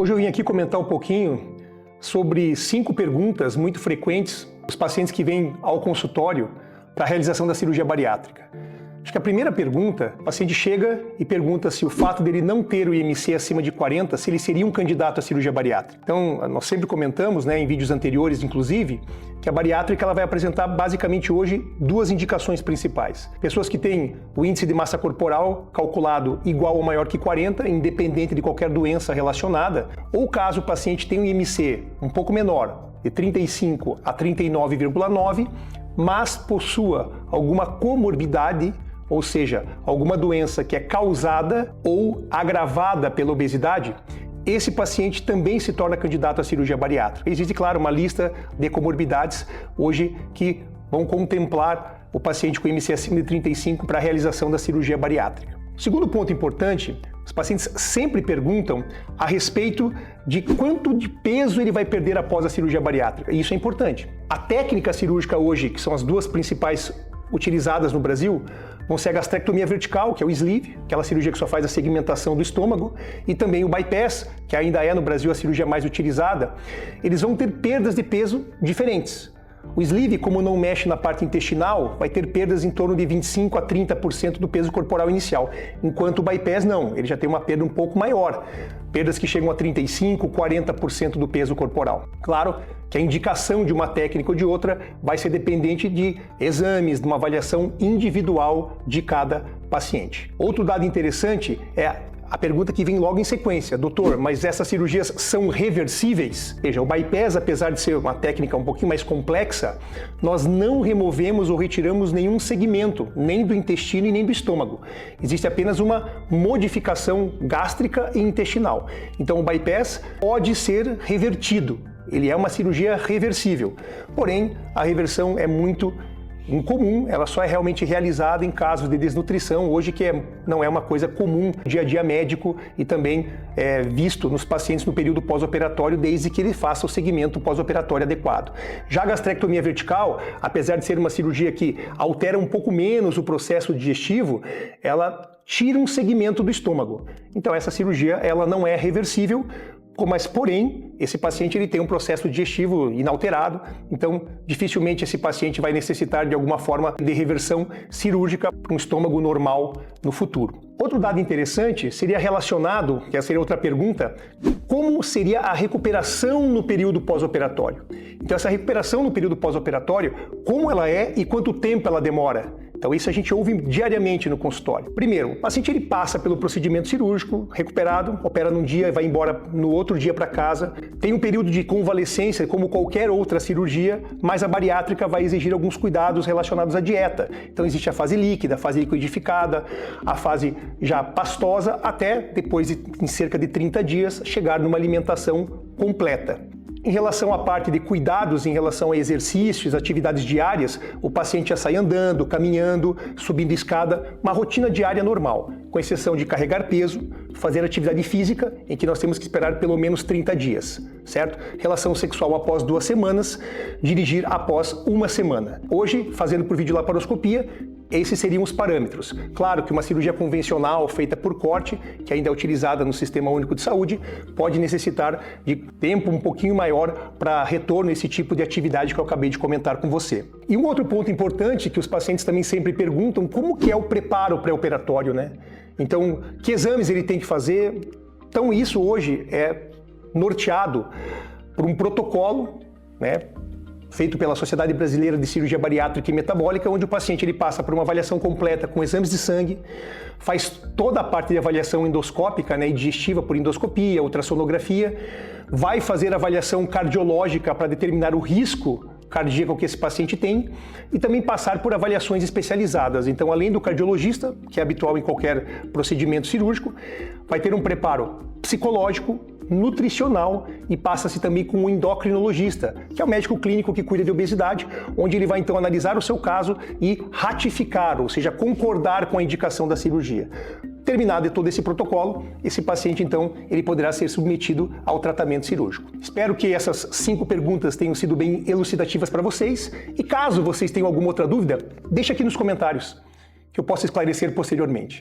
Hoje eu vim aqui comentar um pouquinho sobre 5 perguntas muito frequentes dos pacientes que vêm ao consultório para a realização da cirurgia bariátrica. Acho que a primeira pergunta, o paciente chega e pergunta se o fato dele não ter o IMC acima de 40, se ele seria um candidato à cirurgia bariátrica. Então, nós sempre comentamos, em vídeos anteriores, inclusive, que a bariátrica ela vai apresentar basicamente hoje 2 indicações principais. Pessoas que têm o índice de massa corporal calculado igual ou maior que 40, independente de qualquer doença relacionada, ou caso o paciente tenha um IMC um pouco menor, de 35 a 39,9, mas possua alguma comorbidade, ou seja, alguma doença que é causada ou agravada pela obesidade, esse paciente também se torna candidato à cirurgia bariátrica. Existe, claro, uma lista de comorbidades hoje que vão contemplar o paciente com IMC acima de 35 para a realização da cirurgia bariátrica. Segundo ponto importante, os pacientes sempre perguntam a respeito de quanto de peso ele vai perder após a cirurgia bariátrica. E isso é importante. A técnica cirúrgica hoje, que são as 2 principais utilizadas no Brasil, vão ser a gastrectomia vertical, que é o sleeve, aquela cirurgia que só faz a segmentação do estômago, e também o bypass, que ainda é no Brasil a cirurgia mais utilizada. Eles vão ter perdas de peso diferentes. O sleeve, como não mexe na parte intestinal, vai ter perdas em torno de 25 a 30% do peso corporal inicial, enquanto o bypass não, ele já tem uma perda um pouco maior, perdas que chegam a 35, 40% do peso corporal. Claro que a indicação de uma técnica ou de outra vai ser dependente de exames, de uma avaliação individual de cada paciente. Outro dado interessante é a pergunta que vem logo em sequência: doutor, mas essas cirurgias são reversíveis? Veja, o bypass, apesar de ser uma técnica um pouquinho mais complexa, nós não removemos ou retiramos nenhum segmento, nem do intestino e nem do estômago. Existe apenas uma modificação gástrica e intestinal. Então o bypass pode ser revertido. Ele é uma cirurgia reversível. Porém, a reversão é muito incomum, ela só é realmente realizada em casos de desnutrição, hoje que não é uma coisa comum no dia a dia médico e também é visto nos pacientes no período pós-operatório, desde que ele faça o segmento pós-operatório adequado. Já a gastrectomia vertical, apesar de ser uma cirurgia que altera um pouco menos o processo digestivo, ela tira um segmento do estômago. Então essa cirurgia ela não é reversível, mas porém, esse paciente ele tem um processo digestivo inalterado, então dificilmente esse paciente vai necessitar de alguma forma de reversão cirúrgica para um estômago normal no futuro. Outro dado interessante seria relacionado, que essa seria outra pergunta, como seria a recuperação no período pós-operatório? Então essa recuperação no período pós-operatório, como ela é e quanto tempo ela demora? Então isso a gente ouve diariamente no consultório. Primeiro, o paciente ele passa pelo procedimento cirúrgico, recuperado, opera num dia e vai embora no outro dia para casa. Tem um período de convalescência, como qualquer outra cirurgia, mas a bariátrica vai exigir alguns cuidados relacionados à dieta. Então existe a fase líquida, a fase liquidificada, a fase já pastosa, até depois em cerca de 30 dias, chegar numa alimentação completa. Em relação à parte de cuidados, em relação a exercícios, atividades diárias, o paciente já sai andando, caminhando, subindo escada, uma rotina diária normal, com exceção de carregar peso, fazer atividade física, em que nós temos que esperar pelo menos 30 dias, certo? Relação sexual após 2 semanas, dirigir após 1 semana. Hoje, fazendo por videolaparoscopia, esses seriam os parâmetros. Claro que uma cirurgia convencional feita por corte, que ainda é utilizada no Sistema Único de Saúde, pode necessitar de tempo um pouquinho maior para retorno a esse tipo de atividade que eu acabei de comentar com você. E um outro ponto importante que os pacientes também sempre perguntam, como que é o preparo pré-operatório, né? Então, que exames ele tem que fazer? Então isso hoje é norteado por um protocolo, feito pela Sociedade Brasileira de Cirurgia Bariátrica e Metabólica, onde o paciente ele passa por uma avaliação completa com exames de sangue, faz toda a parte de avaliação endoscópica e digestiva por endoscopia, ultrassonografia, vai fazer avaliação cardiológica para determinar o risco cardíaco que esse paciente tem e também passar por avaliações especializadas. Então, além do cardiologista, que é habitual em qualquer procedimento cirúrgico, vai ter um preparo psicológico, nutricional e passa-se também com um endocrinologista, que é o médico clínico que cuida de obesidade, onde ele vai então analisar o seu caso e ratificar, ou seja, concordar com a indicação da cirurgia. Terminado todo esse protocolo, esse paciente então ele poderá ser submetido ao tratamento cirúrgico. Espero que essas 5 perguntas tenham sido bem elucidativas para vocês e caso vocês tenham alguma outra dúvida, deixe aqui nos comentários que eu possa esclarecer posteriormente.